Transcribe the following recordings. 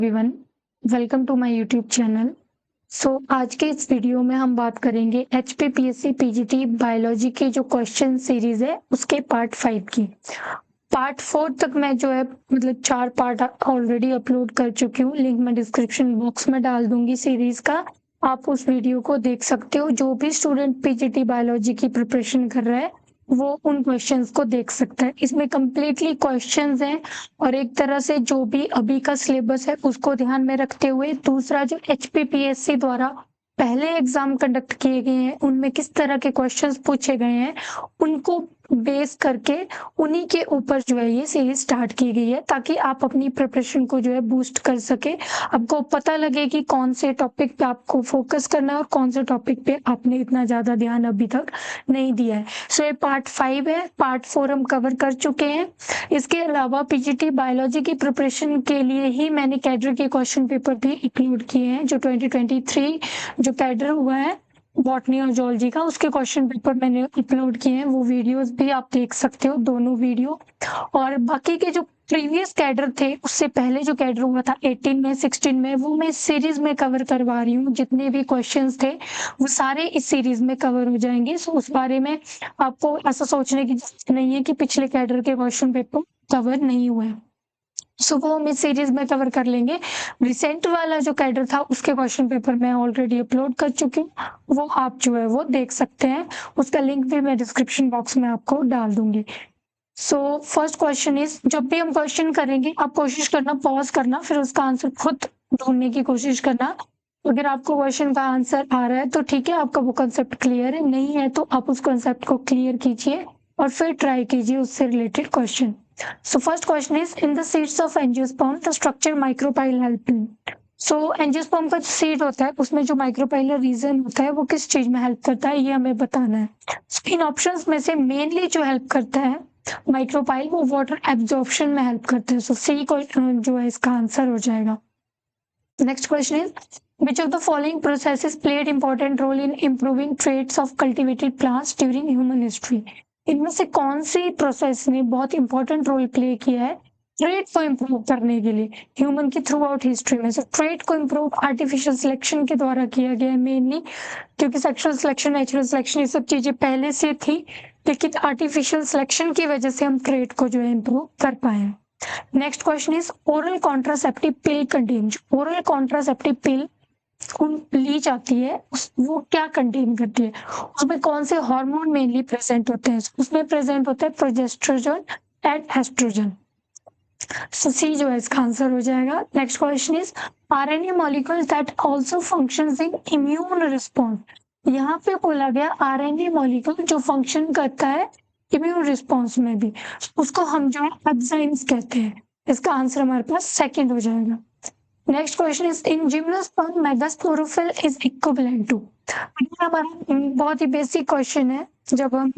Everyone, welcome to my YouTube channel. आज के इस वीडियो में हम बात करेंगे एचपीपीएससी पीजीटी बायोलॉजी के जो क्वेश्चन सीरीज है उसके पार्ट 5 की। पार्ट 4 तक मैं जो है मतलब 4 पार्ट ऑलरेडी अपलोड कर चुकी हूँ। लिंक मैं डिस्क्रिप्शन बॉक्स में डाल दूंगी सीरीज का, आप उस वीडियो को देख सकते हो। जो भी स्टूडेंट पीजीटी बायोलॉजी की प्रिपरेशन कर रहा है वो उन क्वेश्चंस को देख सकता है। इसमें कंप्लीटली क्वेश्चंस हैं और एक तरह से जो भी अभी का सिलेबस है उसको ध्यान में रखते हुए दूसरा जो एचपीपीएससी द्वारा पहले एग्जाम कंडक्ट किए गए हैं उनमें किस तरह के क्वेश्चंस पूछे गए हैं उनको बेस करके उन्हीं के ऊपर जो है ये सीरीज स्टार्ट की गई है, ताकि आप अपनी प्रिपरेशन को जो है बूस्ट कर सके। आपको पता लगे कि कौन से टॉपिक पे आपको फोकस करना है और कौन से टॉपिक पे आपने इतना ज्यादा ध्यान अभी तक नहीं दिया है। ये पार्ट 5 है। पार्ट 4 हम कवर कर चुके हैं। इसके अलावा पीजीटी बायोलॉजी की प्रिपरेशन के लिए ही मैंने कैडर के क्वेश्चन पेपर भी इंक्लूड किए हैं। जो 2023 जो कैडर हुआ है बॉटनी और जूलॉजी का, उसके क्वेश्चन पेपर मैंने अपलोड किए हैं। वो वीडियोस भी आप देख सकते हो, दोनों वीडियो। और बाकी के जो प्रीवियस कैडर थे उससे पहले जो कैडर हुआ था 18 में 16 में, वो मैं सीरीज में कवर करवा रही हूँ। जितने भी क्वेश्चंस थे वो सारे इस सीरीज में कवर हो जाएंगे। उस बारे में आपको ऐसा सोचने की जरूरत नहीं है कि पिछले कैडर के क्वेश्चन पेपर कवर नहीं हुए। वो हम इस सीरीज में कवर कर लेंगे। रिसेंट वाला जो कैडर था उसके क्वेश्चन पेपर मैं ऑलरेडी अपलोड कर चुकी हूँ, वो आप जो है वो देख सकते हैं। उसका लिंक भी मैं डिस्क्रिप्शन बॉक्स में आपको डाल दूंगी। फर्स्ट क्वेश्चन इज, जब भी हम क्वेश्चन करेंगे आप कोशिश करना पॉज करना, फिर उसका आंसर खुद ढूंढने की कोशिश करना। अगर आपको क्वेश्चन का आंसर आ रहा है तो ठीक है, आपका वो कंसेप्ट क्लियर है। नहीं है तो आप उस कंसेप्ट को क्लियर कीजिए और फिर ट्राई कीजिए उससे related question. First question is, in the seeds of angiosperm the structure micropyle help in. Angiosperm का जो सीड होता है उसमें जो माइक्रोपाइलर रीजन होता है वो किस चीज में हेल्प करता है, ये हमें बताना है। इन ऑप्शंस में से मेनली जो हेल्प करता है माइक्रोपाइल, वो वाटर एब्जॉर्प्शन में हेल्प करते हैं। सी को जो है इसका आंसर हो जाएगा। Next question is, which of the following processes played important role in improving traits of cultivated plants during human history? इनमें से कौन सी प्रोसेस ने बहुत इंपॉर्टेंट रोल प्ले किया है ट्रेड को इम्प्रूव करने के लिए ह्यूमन की थ्रू आउट हिस्ट्री में? ट्रेड को इम्प्रूव आर्टिफिशियल सिलेक्शन के द्वारा किया गया है मेनली, क्योंकि सेक्सुअल सिलेक्शन, नेचुरल सिलेक्शन ये सब चीजें पहले से थी, लेकिन आर्टिफिशियल सिलेक्शन की वजह से हम ट्रेड को जो है इम्प्रूव कर पाए हैं। Next question is, oral contraceptive pill contain. Oral contraceptive pill ली जाती है वो क्या कंटेन करती है, उसमें कौन से हार्मोन मेनली प्रेजेंट होते हैं? उसमें प्रेजेंट होता है प्रोजेस्ट्रोजन एंड एस्ट्रोजन। सी जो है इसका आंसर हो जाएगा। Next question is, RNA molecule that also functions in immune response. यहाँ पे बोला गया आरएनए मॉलिक्यूल जो फंक्शन करता है इम्यून रिस्पॉन्स में भी, उसको हम जो है एंजाइम्स कहते हैं। इसका आंसर हमारे पास सेकंड हो जाएगा। Next question is, in gymnosperm megasporophyll is equivalent to. हमारा बहुत ही बेसिक क्वेश्चन है। जब हम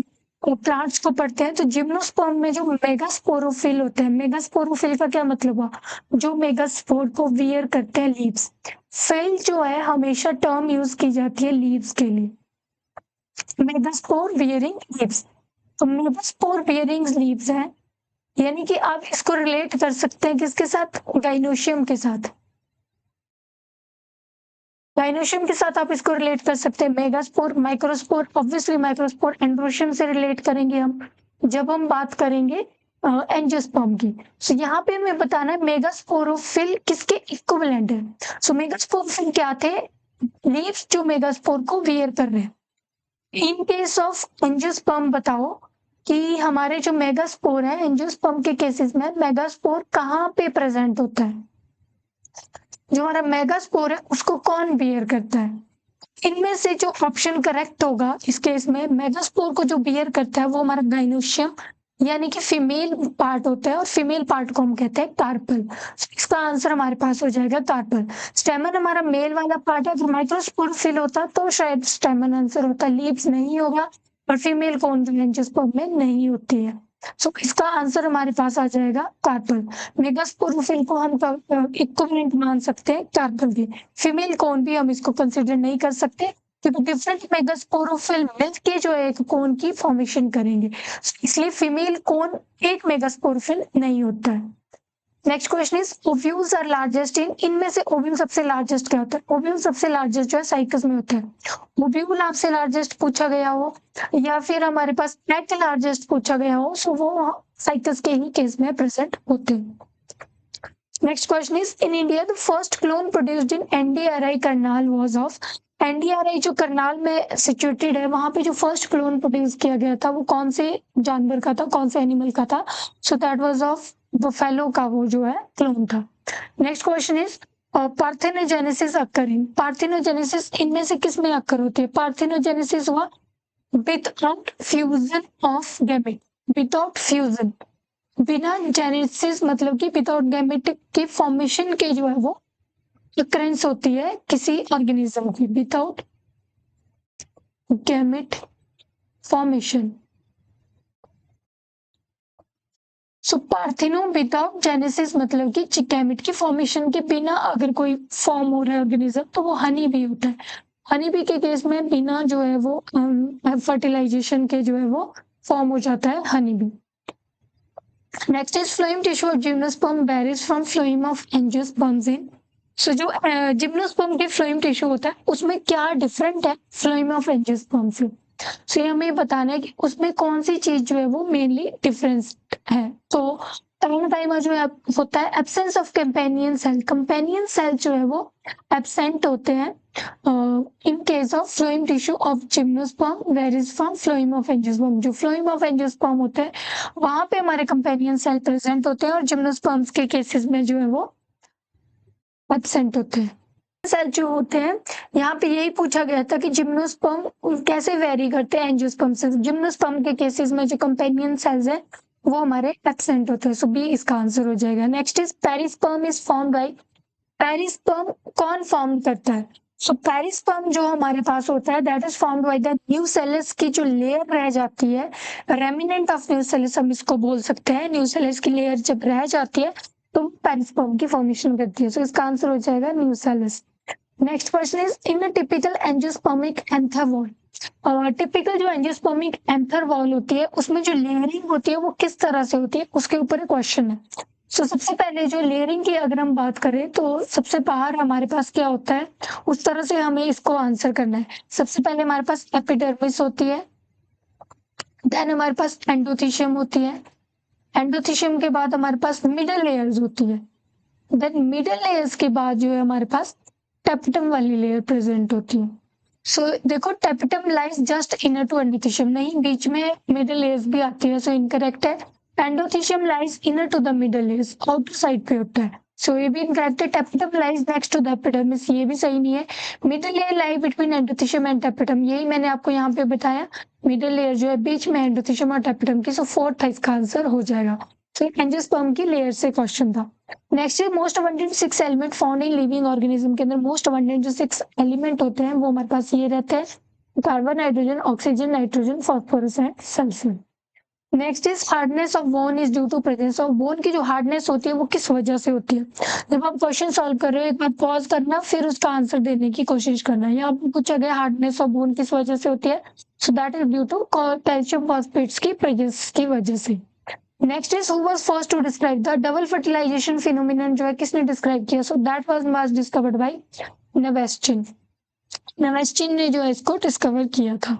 प्लांट्स को पढ़ते हैं तो जिम्नोस्पर्म में जो मेगास्पोरोफिल होते हैं, मेगास्पोरोफिल का क्या मतलब हुआ, जो मेगास्पोर को वियर करते हैं लीव्स। फिल जो है हमेशा टर्म यूज की जाती है लीव्स के लिए, मेगास्पोर वियरिंग लीव्स। तो मेगास्पोर वियरिंग लीव्स है, यानी कि आप इसको रिलेट कर सकते हैं किसके साथ, गाइनोशियम के साथ। गाइनोशियम के साथ आप इसको रिलेट कर सकते हैं। Megaspore, microspore, obviously microspore androecium से रिलेट करेंगे हम जब हम बात करेंगे एंजियोस्पर्म की। यहाँ पे हमें बताना है मेगास्पोरोफिल किसके इक्विवेलेंट है। मेगास्पोरोफिल क्या थे, लीव्स जो मेगास्पोर को वियर कर रहे हैं। इन केस ऑफ एंजियोस्पर्म बताओ कि हमारे जो मेगास्पोर है एंजियोस्पर्म के केसेस में मेगास्पोर कहाँ पे प्रेजेंट होता है, जो हमारा मेगास्पोर है उसको कौन बियर करता है? इनमें से जो ऑप्शन करेक्ट होगा इस केस में, मेगास्पोर को जो बियर करता है वो हमारा गाइनोशियम यानी कि फीमेल पार्ट होता है, और फीमेल पार्ट को हम कहते हैं कार्पल। इसका आंसर हमारे पास हो जाएगा कार्पल। स्टेमन हमारा मेल वाला पार्ट है। अगर माइक्रोस्पोरोफिल होता तो शायद स्टेमन आंसर होता, लीव्स नहीं होगा, और फीमेल कौन एंजियोस्पर्म में नहीं होती है। इसका आंसर हमारे पास आ जाएगा कार्पल। मेगास्पोरोफिल को हम इक्विवेलेंट मान सकते हैं कार्पल के। फीमेल कोन भी हम इसको कंसिडर नहीं कर सकते, क्योंकि डिफरेंट मेगास्पोरोफिल मिलके जो है एक कोन की फॉर्मेशन करेंगे, इसलिए फीमेल कोन एक मेगास्पोरोफिल नहीं होता है। Next question is ovules are largest in, इनमें से ओव्यूल सबसे लार्जेस्ट क्या होता है? ओव्यूल सबसे लार्जेस्ट जो है साइकस में होता है। ओव्यूल आपसे लार्जेस्ट पूछा गया हो या फिर हमारे पास एग लार्जेस्ट पूछा गया हो, सो वो साइकस के ही केस में प्रेजेंट होते हैं। Next question is in India the first clone produced in NDRI Karnal was of, NDRI जो करनाल में सिचुएटेड है, वहां पे जो फर्स्ट क्लोन प्रोड्यूस किया गया था वो कौन से जानवर का था, कौन से एनिमल का था? सो दैट वाज ऑफ बफेलो का वो जो है क्लोन था। Next question is parthenogenesis occur in, parthenogenesis इनमें से किस में अकर होती है? पार्थेनोजेनेसिस हुआ without fusion of gamete, without fusion, बिना जेनेसिस मतलब कि विदाउट गैमेट की फॉर्मेशन के जो है वो occurrence होती है किसी ऑर्गेनिज्म की, विदाउट गैमेट फॉर्मेशन। सो पार्थिनो विदाउट जेनेसिस मतलब कि गैमेट की फॉर्मेशन के बिना अगर कोई फॉर्म हो रहा है ऑर्गेनिज्म तो वो हनी बी होता है। हनी बी के केस में बिना जो है वो फर्टिलाइजेशन के जो है वो फॉर्म हो जाता है honey bee. Next is phloem tissue of gymnosperm varies from phloem of angiosperms in, so जो जिम्नोस्पर्म के फ्लोएम टिश्यू होता है उसमें क्या डिफरेंट है फ्लोएम ऑफ एंजियोस्पर्म से? सो ये हमें बताना है कि उसमें कौन सी चीज जो है वो मेनली डिफरेंस है। तो पैरेन्काइमा जो है होता है absence of companion cell, companion cell जो है वो एब्सेंट होते हैं in case of phloem tissue of gymnosperm varies from phloem of angiosperm. जो फ्लोएम ऑफ एंजियोस्पर्म होते हैं वहां पे हमारे कंपेनियन सेल प्रेजेंट होते हैं और जिम्नोस्पर्म्स के केसेस में जो है वो एब्सेंट होते हैं। सेल जो होते हैं यहाँ पे यही पूछा गया था कि जिम्नोस्पर्म कैसे वेरी करते हैं एंजियोस्पर्म से। जिम्नोस्पर्म के केसेस में जो कंपेनियन सेल्स हैं वो हमारे एब्सेंट होते हैं, सो बी इसका आंसर हो जाएगा। Next is perisperm is form by, perisperm कौन फॉर्म करता है? सो पेरिस्पर्म जो हमारे पास होता है that is formed by the nucellus की जो लेयर रह जाती है, रेमिनेंट ऑफ न्यूसेलस हम इसको बोल सकते हैं। न्यूसेलस की लेयर जब रह जाती है तो पेरिस्पर्म की फॉर्मेशन करती है, सो इसका आंसर हो जाएगा nucellus. Next question is in a typical angiospermic anther wall, typical जो एंजियोस्पर्मिक एंथर वॉल होती है उसमें जो लेयरिंग होती है वो किस तरह से होती है, उसके ऊपर क्वेश्चन है। सो सबसे पहले जो लेयरिंग की अगर हम बात करें तो सबसे बाहर हमारे पास क्या होता है उस तरह से हमें इसको आंसर करना है। सबसे पहले हमारे पास एपिडर्मिस होती है, देन हमारे पास एंडोथीशियम होती है, एंडोथीशियम के बाद हमारे पास मिडल लेयर्स होती है, देन मिडल लेयर्स के बाद जो है हमारे पास टेपिटम वाली लेयर प्रेजेंट होती है। सो देखो tapetum lies just inner to endothecium, नहीं बीच में मिडल लेयर्स भी आती है, सो इनकरेक्ट है। Endothecium lies inner to the middle layers, outer side पे होता है, सो ये भी इनकरेक्ट है। Tapetum lies next to the epidermis, ये भी सही नहीं है। Middle layer lie between endothecium and tapetum, यही मैंने आपको यहाँ पे बताया, मिडल लेयर जो है बीच में एंडोथीशियम और टेपिटम की, सो फोर्थ इसका आंसर हो जाएगा। तो एंजियोस्पर्म की लेयर से क्वेश्चन था। नेक्स्ट है most abundant 6 element found in living organism के अंदर मोस्ट अबंडेंट जो 6 एलिमेंट होते हैं वो हमारे पास ये रहते हैं, carbon, hydrogen, oxygen, nitrogen, phosphorus and sulphur. Next is hardness of bone is due to presence of, bone की जो हार्डनेस होती है वो किस वजह से होती है? जब आप क्वेश्चन सॉल्व कर रहे हो एक बार पॉज करना फिर उसका आंसर देने की कोशिश करना। यहाँ पे पूछा गया हार्डनेस ऑफ बोन किस वजह से होती है, so that is due to calcium phosphates की प्रेजेंस की वजह से। Next is who was first to describe the double fertilization phenomenon, जो है किसने डिस्क्राइब किया? So that was discovered by Nawaschin, Nawaschin ने जो है इसको डिस्कवर किया था।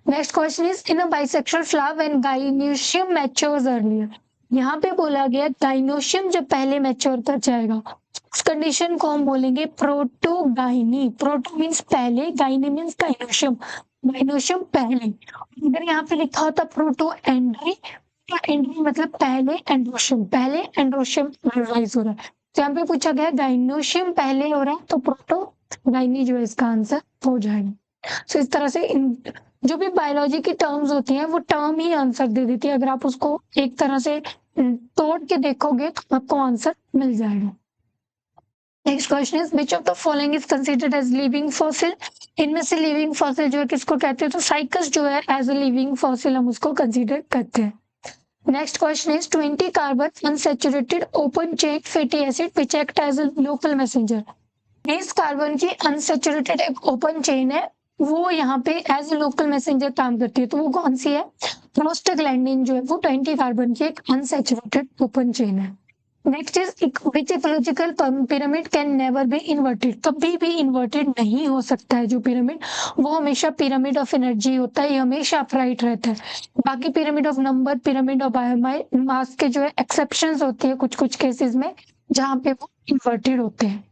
Next question is in a bisexual flower when gynoecium matures earlier, यहाँ पे बोला गया गाइनोशियम जब पहले मैच्योर कर जाएगा उस कंडीशन को हम बोलेंगे प्रोटोगाइनी। प्रोटो मीन्स पहले, गाइनी मीन्स गाइनोशियम, गाइनोशियम पहले। अगर यहाँ पे लिखा होता प्रोटो एंड्री, एंड्री मतलब पहले एंड्रोशियम, पहले एंड्रोशियम राइज हो रहा है, तो यहाँ पे पूछा गया गाइनोशियम पहले हो रहा है तो प्रोटो गाइनी जो है इसका आंसर हो जाएगा। सो इस तरह से जो भी बायोलॉजी की टर्म्स होती हैं वो टर्म ही आंसर दे देती है, अगर आप उसको एक तरह से तोड़ के देखोगे तो आपको आंसर मिल जाएगा। Next question is which of the following is considered as living fossil, इनमें से लिविंग फॉसिल जो है किसको कहते हैं? तो साइकस जो है एज ए लिविंग फॉसिल हम उसको कंसीडर करते हैं। Next question is 20 carbon unsaturated open chain fatty acid which act as a local messenger, 20 carbon की अनसैचुरेटेड एक ओपन चेन है वो यहाँ पे एज ए लोकल मैसेंजर काम करती है, तो वो कौन सी है? प्रोस्टाग्लैंडिन जो है वो 20 कार्बन की एक अनसैचुरेटेड ओपन चेन है। Next is which ecological pyramid can never be inverted, कभी भी इन्वर्टेड नहीं हो सकता है जो पिरामिड, वो हमेशा पिरामिड ऑफ एनर्जी होता है, ये हमेशा अपराइट रहता है। बाकी pyramid of number, pyramid of biomass के जो है एक्सेप्शंस होती है कुछ कुछ केसेस में जहाँ पे वो इन्वर्टेड होते हैं।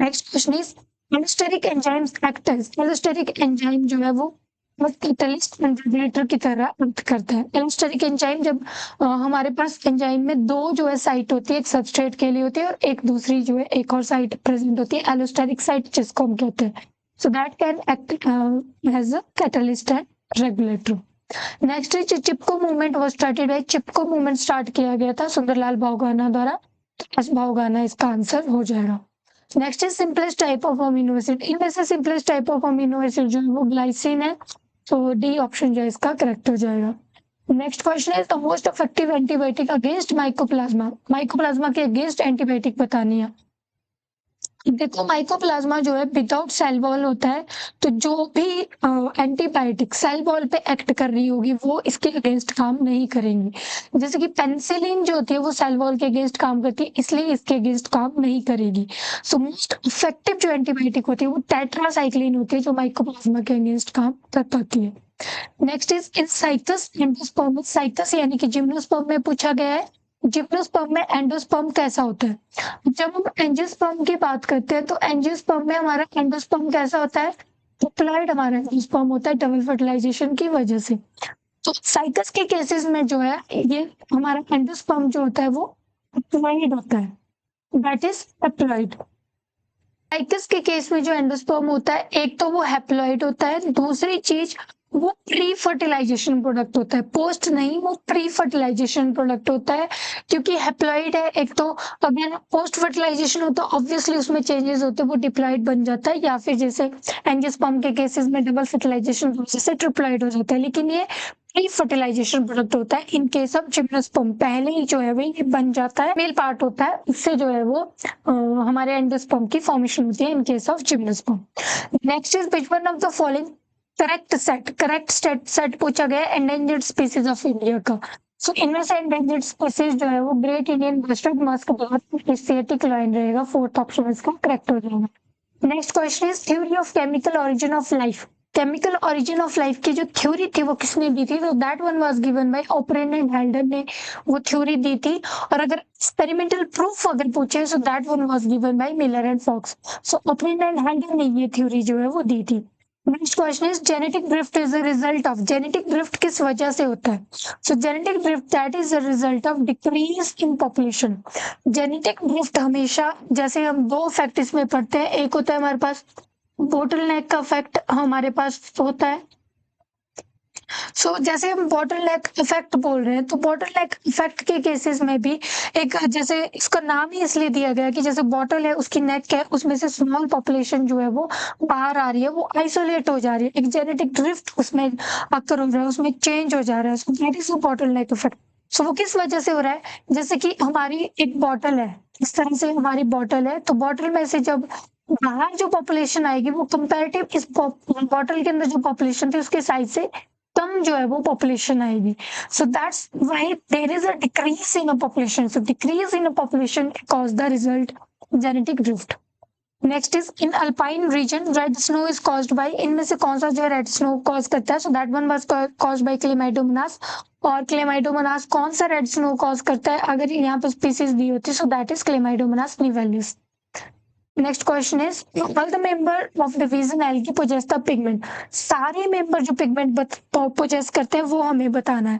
Next question is allosteric enzymes act as, allosteric enzyme जो है वो कैटलिस्ट एंड रेगुलेटर की तरह एक्ट करता है। एलोस्टेरिक एंजाइम जब हमारे पास एंजाइम में दो जो है साइट होती है, एक सबस्ट्रेट के लिए होती है और एक दूसरी जो है एक और साइट प्रेजेंट होती है, एलोस्टेरिक साइट जिसको हम कहते हैं। So that can act as a catalyst and regulator. Next is Chipko movement was started by, Chipko movement start किया गया था सुंदरलाल बहुगुणा द्वारा, तो बहुगुणा इसका आंसर हो जाएगा। Next is simplest type of amino acid, इनमें से simplest type of amino acid जो है वो ग्लाइसिन है, तो डी ऑप्शन जो है इसका करेक्ट हो जाएगा। Next question is the most effective antibiotic against mycoplasma, mycoplasma के अगेंस्ट एंटीबायोटिक बतानी है। देखो माइकोप्लाज्मा जो है विदाउट सेल वॉल होता है, तो जो भी एंटीबायोटिक सेल वॉल पे एक्ट कर रही होगी वो इसके अगेंस्ट काम नहीं करेंगी। जैसे कि पेनिसिलिन जो होती है वो सेल वॉल के अगेंस्ट काम करती है, इसलिए इसके अगेंस्ट काम नहीं करेगी। सो मोस्ट इफेक्टिव जो एंटीबायोटिक होती है वो टेट्रासाइक्लिन होती है जो माइकोप्लाज्मा के अगेंस्ट काम कर पाती है। Next is in cycas endosperm, cycas यानी कि जिम्नोस्पर्म में पूछा गया है, जिम्नोस्पर्म में एंडोस्पर्म कैसा होता है। जब हम एंजियोस्पर्म की बात करते हैं तो एंजियोस्पर्म में हमारा एंडोस्पर्म कैसा होता है, डिप्लॉयड हमारा एंजियोस्पर्म होता है डबल फर्टिलाइजेशन की वजह से। तो साइकस के केसेस में जो है ये हमारा एंडोस्पर्म जो होता है वो डिप्लॉयड होता है, दैट इज हैप्लॉइड। साइकस के केस में जो एंडोस्पर्म होता है एक तो वो हैप्लॉइड होता है, दूसरी चीज वो प्री फर्टिलाइजेशन प्रोडक्ट होता है, पोस्ट नहीं, वो प्री फर्टिलाइजेशन प्रोडक्ट होता है, क्योंकि हैप्लॉइड है एक तो अगर पोस्ट फर्टिलाइजेशन होता है ऑब्वियसली उसमें चेंजेस होते हैं, वो डिप्लॉइड बन जाता है, या फिर जैसे एंजियोस्पर्म के केसेस में डबल फर्टिलाइजेशन जैसे ट्रिप्लॉइड हो जाता है, लेकिन ये प्री फर्टिलाइजेशन प्रोडक्ट होता है। इन केस ऑफ जिम्नोस्पर्म पहले ही जो है वो ये बन जाता है, मेल पार्ट होता है, इससे जो है वो हमारे एंडोस्पर्म की फॉर्मेशन होती है इन case of gymnosperm. Next is which one of the following correct set, correct set पूछा गया एंडेंजर्ड स्पीसीज ऑफ इंडिया का। सो इनमें से एंडेंजर्ड स्पीसीज जो है वो ग्रेट इंडियन बस्टर्ड मस्क बहुत एशियाटिक लाइन रहेगा, फोर्थ ऑप्शन इसका करेक्ट हो जाएगा। Next question is theory of chemical origin of life, chemical origin of life की जो थ्योरी थी वो किसने दी थी, तो that one was given by Oparin and Haldane ने वो थ्योरी दी थी। और अगर एक्सपेरिमेंटल प्रूफ अगर पूछे so that one was given by Miller and Fox. So Oparin and Haldane ने ये थ्योरी जो है वो दी थी। Next question is genetic drift is the result of, genetic drift किस वजह से होता है, so genetic drift that is the result of decrease in population. Genetic drift हमेशा, जैसे हम दो इफेक्ट इसमें पढ़ते हैं, एक होता है हमारे पास बोटल नेक का इफेक्ट हमारे पास होता है। सो जैसे हम बॉटल नेक इफेक्ट बोल रहे हैं तो बॉटल नेक इफेक्ट के केसेस में भी एक, जैसे इसका नाम ही इसलिए दिया गया कि जैसे बॉटल है उसकी नेक है, उसमें से स्मॉल पॉपुलेशन जो है वो बाहर आ रही है, वो आइसोलेट हो जा रही है, एक जेनेटिक ड्रिफ्ट उसमें आकर हो रहा है, उसमें चेंज हो जा रहा है, उसको that is bottleneck effect. So वो किस वजह से हो रहा है, जैसे कि हमारी एक बॉटल है, इस तरह से हमारी बॉटल है, तो बॉटल में से जब बाहर जो पॉपुलेशन आएगी वो कंपैरेटिव इस बॉटल के अंदर जो पॉपुलेशन थी उसके साइज से कम जो है वो पॉपुलेशन आएगी। So that's why there is a decrease in a population, so decrease in a population cause the result genetic drift. Next is in alpine region red snow is caused by, इनमें से कौन सा जो है red snow cause करता है, so that one was caused by Chlamydomonas. और Chlamydomonas कौन सा रेड स्नो कॉज करता है, अगर यहाँ पे स्पीसीज दी होती so that is Chlamydomonas nivalis. Next question is all the member of division algae possess the pigment, सारे मेंबर जो पिगमेंट पोजेस करते हैं वो हमें बताना है।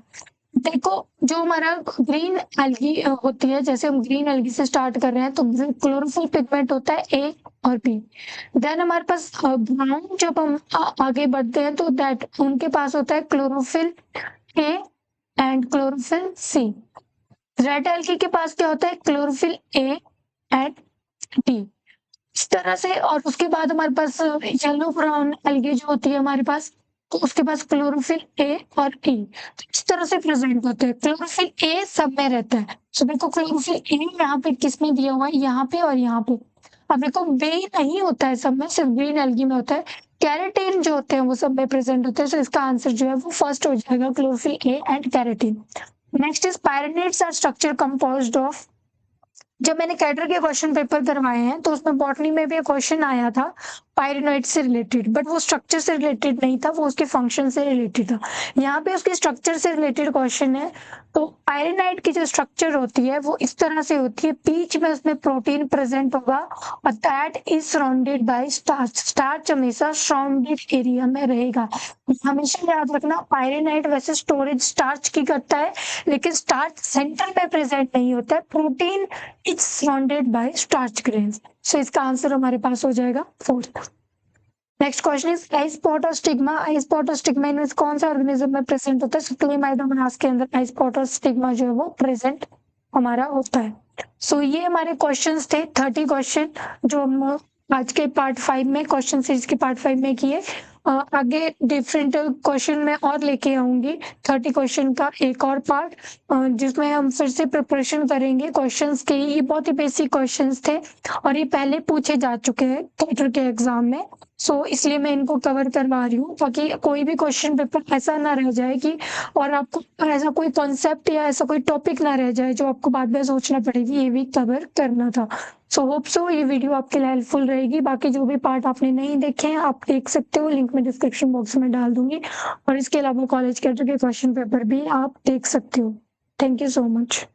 देखो जो हमारा ग्रीन एल्गी होती है, जैसे हम ग्रीन एल्गी से स्टार्ट कर रहे हैं तो क्लोरोफिल पिगमेंट होता है ए और बी। देन हमारे पास ब्राउन, जब हम आगे बढ़ते हैं तो दैट उनके पास होता है chlorophyll a and chlorophyll c. Red algae के पास क्या होता है, क्लोरोफिल ए एंड डी, इस तरह से। और उसके बाद हमारे पास येलो ब्राउन एल्गी जो होती है हमारे पास, तो उसके पास क्लोरोफिल ए और ई, तो इस तरह से प्रेजेंट होते हैं। क्लोरोफिल ए सब में रहता है, तो देखो क्लोरोफिल ए यहाँ पे किसमें दिया हुआ है, यहाँ पे और यहाँ पे। अब देखो बे नहीं होता है सब में, सिर्फ ग्रीन एल्गी में होता है। कैरेटीन जो होते हैं वो सब में प्रेजेंट होते हैं, तो इसका आंसर जो है वो फर्स्ट हो जाएगा chlorophyll a and carotene. Next is pyrenoids are structure composed of, जब मैंने कैडर के क्वेश्चन पेपर करवाए हैं तो उसमें बॉटनी में भी एक क्वेश्चन आया था पायरेनोइड से रिलेटेड, बट वो स्ट्रक्चर से रिलेटेड नहीं था, वो उसके फंक्शन से रिलेटेड था। यहाँ पे उसके स्ट्रक्चर से रिलेटेड क्वेश्चन है। तो पायरेनाइड की जो स्ट्रक्चर होती है वो इस तरह से होती है, बीच में उसमें प्रोटीन प्रेजेंट होगा और that is surrounded by starch. Starch हमेशा सराउंडेड एरिया में रहेगा। हमेशा याद रखना, पायरेनाइड वैसे स्टोरेज स्टार्च की करता है, लेकिन स्टार्च सेंटर में प्रेजेंट नहीं होता है। Protein is surrounded by starch grains. So इसका आंसर हमारे पास हो जाएगा 4th। Next question is eye spot और स्टिग्मा। आई स्पॉट और स्टिग्मा इनमें कौन सा ऑर्गेनिज्म में प्रेजेंट होता है? क्लेमाइडोमोनास के अंदर आई स्पॉट और स्टिग्मा जो है वो प्रेजेंट हमारा होता है। सो ये हमारे क्वेश्चंस थे 30 क्वेश्चन जो हम आज के पार्ट 5 में क्वेश्चन सीरीज के पार्ट 5 में किए। आगे डिफरेंट क्वेश्चन में और लेके आऊंगी 30 क्वेश्चन का एक और पार्ट, जिसमें हम फिर से प्रिपरेशन करेंगे क्वेश्चंस के। ये बहुत ही बेसिक क्वेश्चंस थे और ये पहले पूछे जा चुके हैं कैटर के एग्जाम में। सो इसलिए मैं इनको कवर करवा रही हूँ ताकि कोई भी क्वेश्चन पेपर ऐसा ना रह जाए कि और आपको ऐसा कोई कॉन्सेप्ट या ऐसा कोई टॉपिक ना रह जाए जो आपको बाद में सोचना पड़ेगी, ये भी कवर करना था। सो होप सो ये वीडियो आपके लिए हेल्पफुल रहेगी। बाकी जो भी पार्ट आपने नहीं देखे हैं आप देख सकते हो, लिंक में डिस्क्रिप्शन बॉक्स में डाल दूंगी। और इसके अलावा कॉलेज कैडर के क्वेश्चन पेपर भी आप देख सकते हो। Thank you so much.